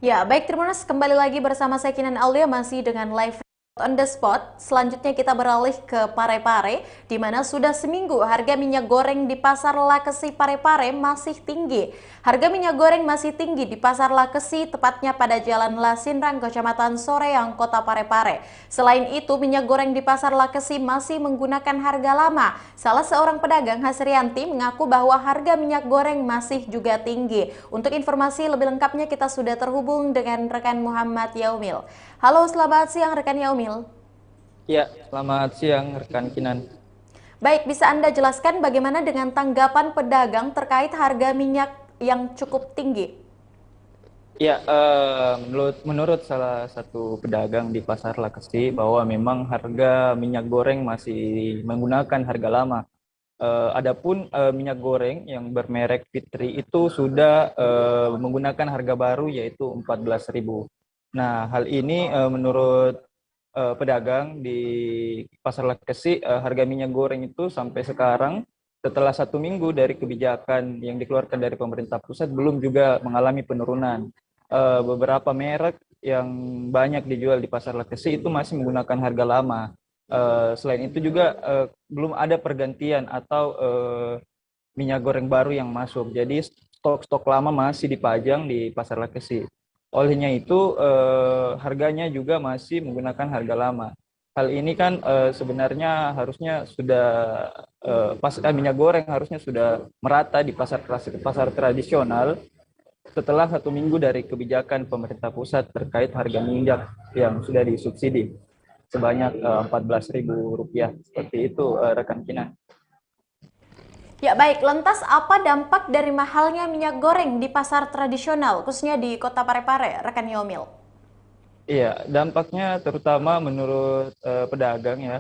Ya, baik Tribuners, kembali lagi bersama saya Kinan Aulia masih dengan live on the spot. Selanjutnya kita beralih ke Parepare, di mana sudah seminggu harga minyak goreng di pasar Lakesi Parepare masih tinggi. Harga minyak goreng masih tinggi di pasar Lakesi, tepatnya pada Jalan Lasinrang, Kecamatan Soreang, Kota Parepare. Selain itu, minyak goreng di pasar Lakesi masih menggunakan harga lama. Salah seorang pedagang, Hasrianti, mengaku bahwa harga minyak goreng masih juga tinggi. Untuk informasi lebih lengkapnya kita sudah terhubung dengan rekan Muhammad Yaumil. Halo, selamat siang rekan Yaumil. Ya, selamat siang rekan Kinan. Baik, bisa Anda jelaskan bagaimana dengan tanggapan pedagang terkait harga minyak yang cukup tinggi? Ya, menurut salah satu pedagang di Pasar Lakesi bahwa memang harga minyak goreng masih menggunakan harga lama. Adapun minyak goreng yang bermerek Fitri itu sudah menggunakan harga baru yaitu 14.000. Nah, hal ini menurut pedagang di Pasar Lakesi, harga minyak goreng itu sampai sekarang setelah 1 minggu dari kebijakan yang dikeluarkan dari pemerintah pusat belum juga mengalami penurunan. Beberapa merek yang banyak dijual di Pasar Lakesi itu masih menggunakan harga lama. Selain itu juga belum ada pergantian atau minyak goreng baru yang masuk. Jadi stok-stok lama masih dipajang di Pasar Lakesi. Olehnya itu harganya juga masih menggunakan harga lama. Hal ini kan sebenarnya harusnya sudah minyak goreng harusnya sudah merata di pasar klasik, pasar tradisional setelah 1 minggu dari kebijakan pemerintah pusat terkait harga minyak yang sudah disubsidi sebanyak Rp14.000. Seperti itu rekan Kinan. Ya baik, lantas apa dampak dari mahalnya minyak goreng di pasar tradisional, khususnya di kota Parepare, rekan Yaumil? Iya, dampaknya terutama menurut pedagang ya,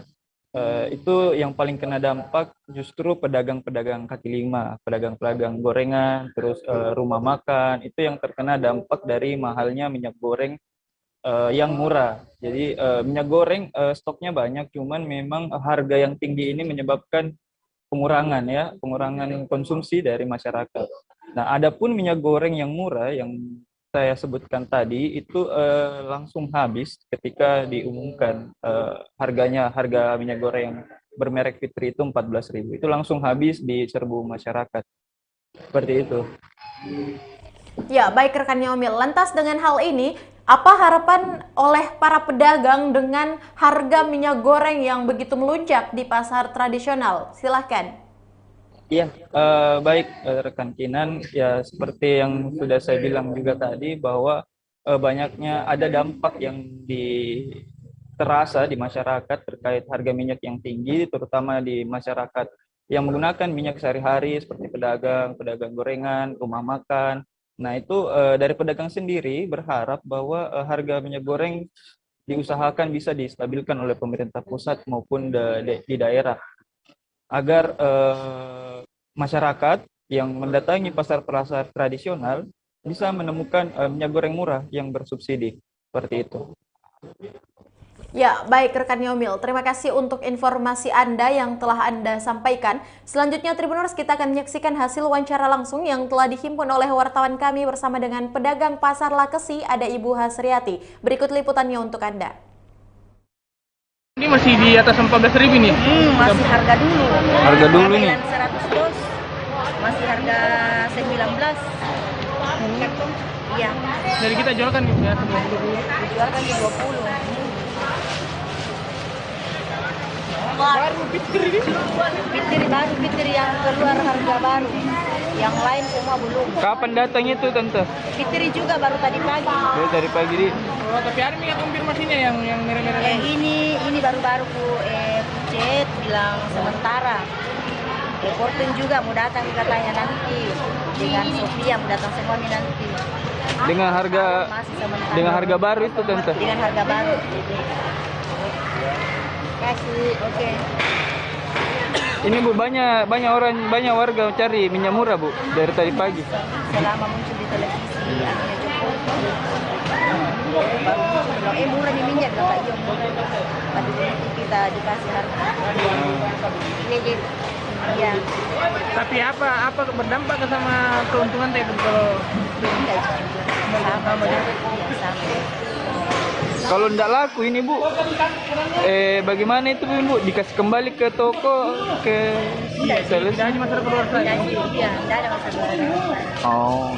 itu yang paling kena dampak justru pedagang-pedagang kaki lima, pedagang-pedagang gorengan, terus rumah makan, itu yang terkena dampak dari mahalnya minyak goreng yang murah. Jadi minyak goreng stoknya banyak, cuman memang harga yang tinggi ini menyebabkan pengurangan ya, pengurangan konsumsi dari masyarakat. Nah, adapun minyak goreng yang murah yang saya sebutkan tadi itu langsung habis ketika diumumkan harga minyak goreng bermerek Fitri itu 14.000. Itu langsung habis di serbu masyarakat. Seperti itu. Ya, baik rekan Yaumil. Lantas dengan hal ini, apa harapan oleh para pedagang dengan harga minyak goreng yang begitu melonjak di pasar tradisional? Silahkan. Iya, baik rekan Kinan, ya seperti yang sudah saya bilang juga tadi bahwa banyaknya ada dampak yang terasa di masyarakat terkait harga minyak yang tinggi, terutama di masyarakat yang menggunakan minyak sehari-hari seperti pedagang, pedagang gorengan, rumah makan. Nah itu dari pedagang sendiri berharap bahwa harga minyak goreng diusahakan bisa distabilkan oleh pemerintah pusat maupun di daerah agar masyarakat yang mendatangi pasar-pasar tradisional bisa menemukan minyak goreng murah yang bersubsidi. Seperti itu. Ya, baik rekan Yaumil. Terima kasih untuk informasi Anda yang telah Anda sampaikan. Selanjutnya Tribuners, kita akan menyaksikan hasil wawancara langsung yang telah dihimpun oleh wartawan kami bersama dengan pedagang Pasar Lakesi, ada Ibu Hasriati. Berikut liputannya untuk Anda. Ini masih di atas 14.000 nih. Masih harga dulu. Harga dulu nih. 100 dos. Masih harga 19. Iya. Dari kita jual kan ya 20. Dijual kan di 20. Baru Fitri ini. Fitri yang keluar harga baru. Yang lain semua belum. Kapan datang itu tante? Fitri juga baru tadi pagi. Dari pagi di. Oh, tapi ada minyak konfirmasinya yang merah-merah Yang lain. ini baru-baru ku chat bilang sementara. Reporting juga mau datang katanya nanti. Dengan Sofia mau datang semua nih nanti. Dengan harga Masih sementara. dengan harga baru itu tante. Dengan harga baru. Kasih, oke. Ini Bu banyak banyak warga cari minyak murah Bu dari tadi pagi. Selama muncul di televisi akhirnya Jokowi baru muncul bilang murah nih minyak kata Iyo. Pada kita dikasih harga. Ini gitu. Ya. Tapi apa berdampak ke sama keuntungan teh kalau Enggak juga. Sama. Sama. Kalau ndak laku ini Bu, bagaimana itu Bu? Dikasih kembali ke toko, ke sales? Tidak hanya masyarakat luar sana. Iya, enggak ada masalah. Oh.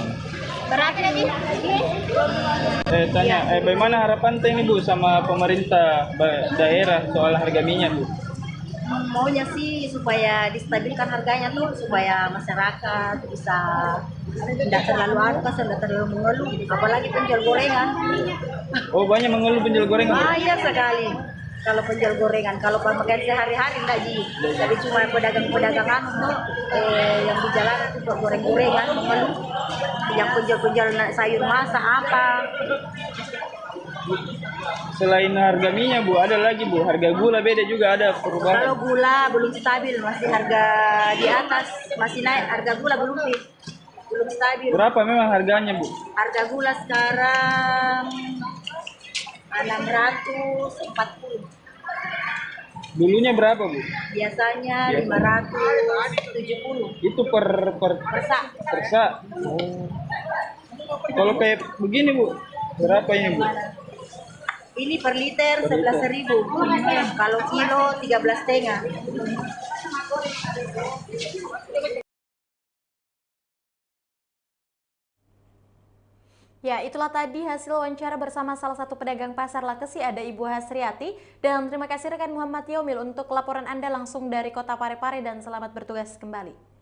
Berarti tadi? Tanya, bagaimana harapan teh ini Bu sama pemerintah daerah soal harga minyak Bu? Maunya sih supaya distabilkan harganya tuh supaya masyarakat bisa tidak terlalu tidak terlalu mengeluh, apalagi penjual gorengan. Oh, banyak mengeluh penjual gorengan. Banyak sekali kalau penjual gorengan, kalau pemakaian sehari-hari enggak ji. Jadi cuma pedagang-pedagang yang di jalan itu buat goreng-gorengan mengeluh. Yang penjual-penjual sayur masak apa. Selain harga minyak Bu, ada lagi Bu, harga gula beda juga ada perubahan. Kalau gula belum stabil, masih harga di atas, masih naik. Harga gula belum stabil. Berapa memang harganya Bu? Harga gula sekarang 640. Dulunya berapa Bu? Biasanya 570 Itu per persak. sak. Oh. Kalau kayak begini Bu, berapa ini Bu? Ini per liter 11.000. Kalau kilo 13,5. Ya, itulah tadi hasil wawancara bersama salah satu pedagang pasar Lakesi, ada Ibu Hasriati. Dan terima kasih rekan Muhammad Yaumil untuk laporan Anda langsung dari Kota Parepare dan selamat bertugas kembali.